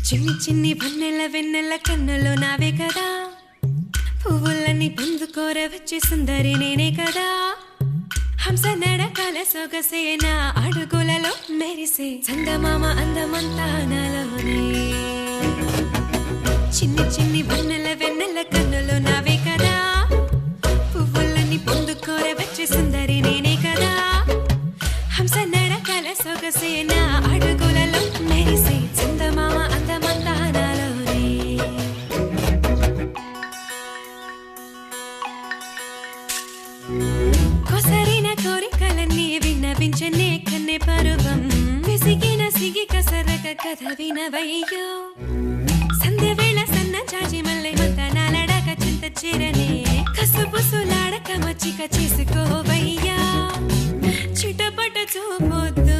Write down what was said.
చిన్ని చిన్ని వన్నెల వెన్నెల కన్నులో నావే కదా, పువ్వులని పొందుకోర వచ్చే సుందరి నేనే కదా, హంస నడకల సొగసేన అడుగులలో మెరిసే చందమామ అందమంతా నాలోనే. చిన్ని చిన్ని వన్నెల వెన్నెల కన్నులో నావే కదా, పువ్వులని పొందుకోర వచ్చే సుందరి నేనే కదా, హంస నడకల సొగసేన అడుగులలో మెరిసే చందమామ అందమంతా నాలోనే. కొసరిన కోరికలన్నీ విన్నవించనే కన్నె పరువం, విసిగిన సిగి కసరక కథ వినవయ్యో, సంధ్య వేళ సన్న చాచి మల్లె మంతనాలడక చింత చేరనే, కసుపుసులాడక మచ్చిక చేసుకోవయ్యా, చిటపట చూపొద్దు